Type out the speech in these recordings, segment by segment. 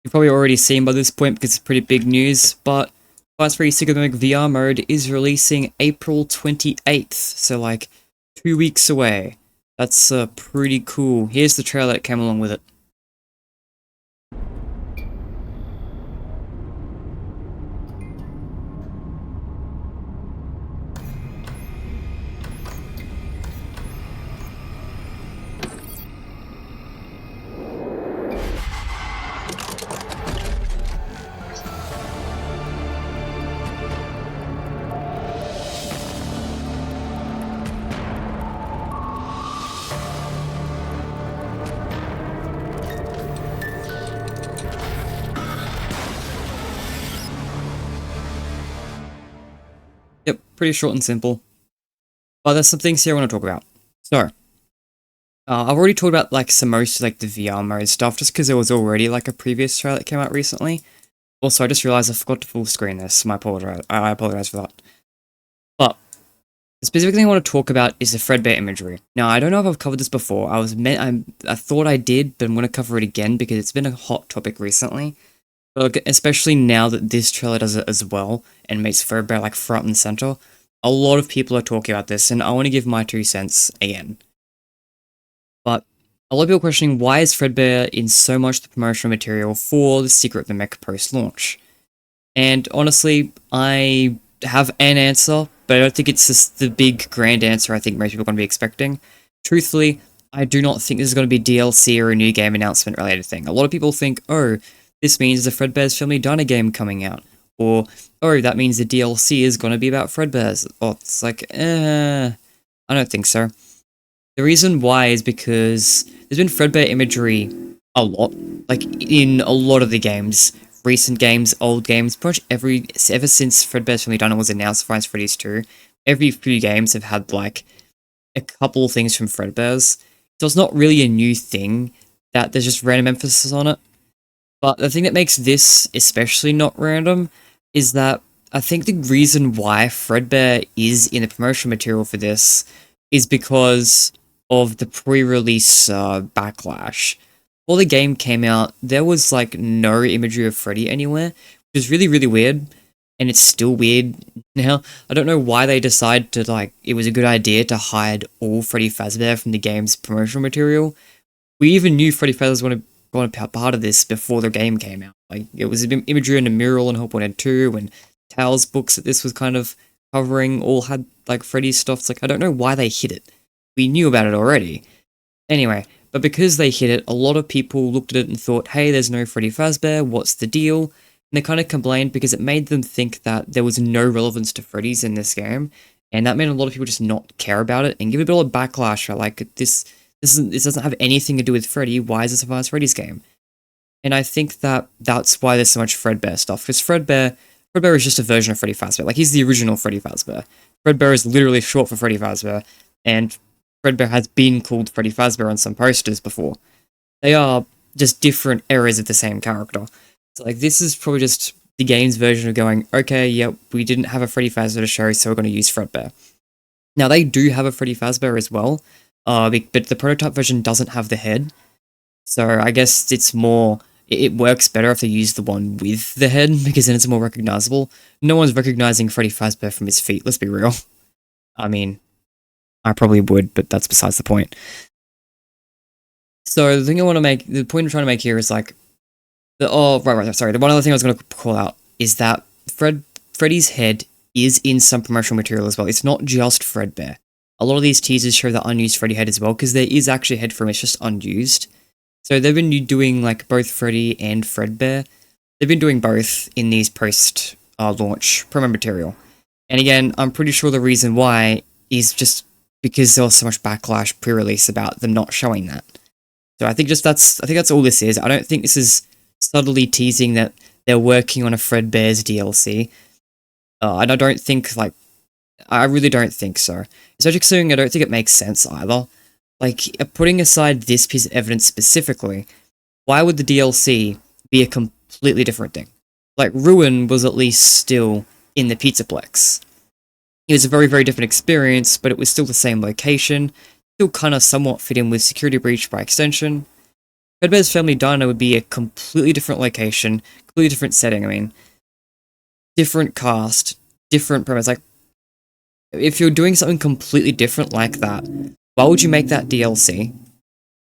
You've probably already seen by this point because it's pretty big news, but Fast 3 Psychedelic VR mode is releasing April 28th, so like 2 weeks away. That's pretty cool. Here's the trailer that came along with it. Yep, pretty short and simple. But there's some things here I want to talk about. So, I've already talked about like some most like the VR mode stuff just because there was already like a previous trailer that came out recently. Also, I just realized I forgot to full screen this. I apologize for that. But the specific thing I want to talk about is the Fredbear imagery. Now, I don't know if I've covered this before. I thought I did, but I'm going to cover it again because it's been a hot topic recently. But especially now that this trailer does it as well and makes Fredbear like front and center. A lot of people are talking about this, and I want to give my 2 cents again. But a lot of people are questioning why is Fredbear in so much of the promotional material for the Secret of the Mech post-launch. And honestly, I have an answer, but I don't think it's just the big grand answer I think most people are going to be expecting. Truthfully, I do not think this is going to be DLC or a new game announcement related thing. A lot of people think, oh, this means the Fredbear's Family Diner game coming out. Or, oh, that means the DLC is going to be about Fredbear's. Oh, it's like, I don't think so. The reason why is because there's been Fredbear imagery a lot, like in a lot of the games, recent games, old games, pretty much ever since Fredbear's Family Diner was announced for Five Nights at Freddy's 2, every few games have had like a couple of things from Fredbear's, so it's not really a new thing that there's just random emphasis on it. But the thing that makes this especially not random is that I think the reason why Fredbear is in the promotional material for this is because of the pre-release backlash. Before the game came out, there was like no imagery of Freddy anywhere, which is really, really weird, and it's still weird now. I don't know why they decided to like, it was a good idea to hide all Freddy Fazbear from the game's promotional material. We even knew Freddy Fazbear was a part of this before the game came out. Like, it was imagery in the mural in Hope 1 and 2, and Tales books that this was kind of covering all had like Freddy's stuff. It's like, I don't know why they hid it. We knew about it already. Anyway, but because they hid it, a lot of people looked at it and thought, hey, there's no Freddy Fazbear, what's the deal? And they kind of complained because it made them think that there was no relevance to Freddy's in this game, and that made a lot of people just not care about it and give it a bit of a backlash for like, this doesn't have anything to do with Freddy, why is this a Five Nights at Freddy's game? And I think that that's why there's so much Fredbear stuff, because Fredbear is just a version of Freddy Fazbear. Like, he's the original Freddy Fazbear. Fredbear is literally short for Freddy Fazbear, and Fredbear has been called Freddy Fazbear on some posters before. They are just different eras of the same character. So, like, this is probably just the game's version of going, okay, yeah, we didn't have a Freddy Fazbear to show, so we're going to use Fredbear. Now, they do have a Freddy Fazbear as well, but the prototype version doesn't have the head. So I guess it's more, it works better if they use the one with the head, because then it's more recognizable. No one's recognizing Freddy Fazbear from his feet, let's be real. I mean, I probably would, but that's besides the point. So the point I'm trying to make here is like, sorry, the one other thing I was going to call out is that Freddy's head is in some promotional material as well. It's not just Fredbear. A lot of these teasers show the unused Freddy head as well, because there is actually a head from it, it's just unused. So they've been doing like both Freddy and Fredbear. They've been doing both in these post-launch promo material. And again, I'm pretty sure the reason why is just because there was so much backlash pre-release about them not showing that. So I think that's all this is. I don't think this is subtly teasing that they're working on a Fredbear's DLC. And I really don't think so. Especially considering I don't think it makes sense either. Like, putting aside this piece of evidence specifically, why would the DLC be a completely different thing? Like, Ruin was at least still in the Pizzaplex. It was a very, very different experience, but it was still the same location, still kind of somewhat fit in with Security Breach by extension. Fredbear's Family Diner would be a completely different location, completely different setting. I mean, different cast, different premise. Like, if you're doing something completely different like that, why would you make that DLC?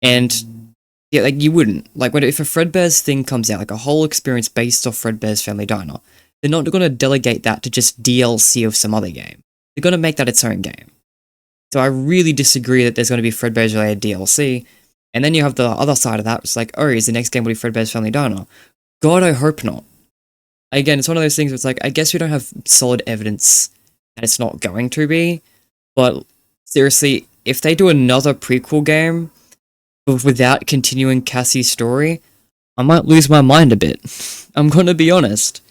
And yeah, like you wouldn't. Like, if a Fredbear's thing comes out, like a whole experience based off Fredbear's Family Diner, they're not going to delegate that to just DLC of some other game. They're going to make that its own game. So I really disagree that there's going to be Fredbear's related DLC. And then you have the other side of that, it's like, oh, is the next game will be Fredbear's Family Diner? God, I hope not. Again, it's one of those things where it's like, I guess we don't have solid evidence that it's not going to be, but seriously, if they do another prequel game without continuing Cassie's story, I might lose my mind a bit. I'm gonna be honest.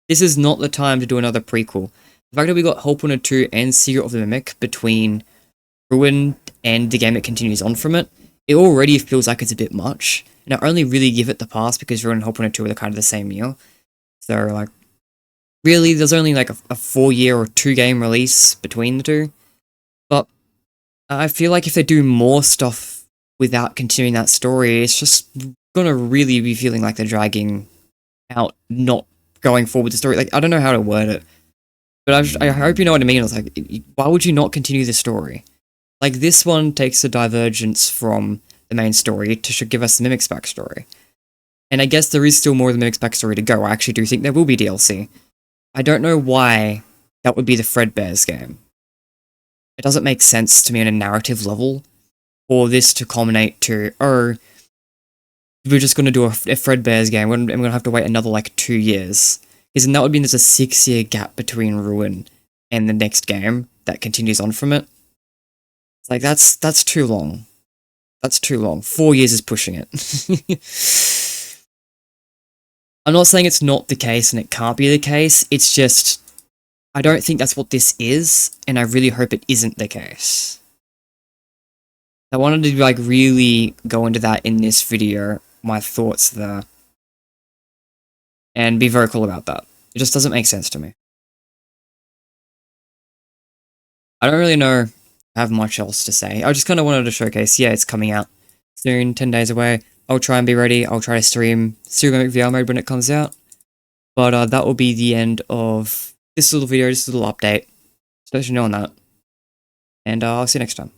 This is not the time to do another prequel. The fact that we got Hope Runner 2 and Secret of the Mimic between Ruin and the game that continues on from it, it already feels like it's a bit much. And I only really give it the pass because Ruin and Hope Runner 2 are kind of the same year. So, like, really, there's only like a 4-year or 2-game release between the two. But I feel like if they do more stuff without continuing that story, it's just gonna really be feeling like they're dragging out, not going forward with the story. Like, I don't know how to word it, but I hope you know what I mean. It's like, why would you not continue the story? Like, this one takes a divergence from the main story to give us the Mimic's backstory. And I guess there is still more of the Mimic's backstory to go. I actually do think there will be DLC. I don't know why that would be the Fredbear's game. It doesn't make sense to me on a narrative level for this to culminate to, oh, we're just going to do a Fredbear's game and we're going to have to wait another, like, 2 years. Because then that would mean there's a 6-year gap between Ruin and the next game that continues on from it. It's like, that's too long. That's too long. 4 years is pushing it. I'm not saying it's not the case and it can't be the case, it's just, I don't think that's what this is, and I really hope it isn't the case. I wanted to, like, really go into that in this video, my thoughts there, and be vocal about that. It just doesn't make sense to me. I don't really have much else to say. I just kind of wanted to showcase, yeah, it's coming out soon, 10 days away. I'll try and be ready. I'll try to stream Mimic VR mode when it comes out. But that will be the end of this little video, just a little update. So let you know on that. And I'll see you next time.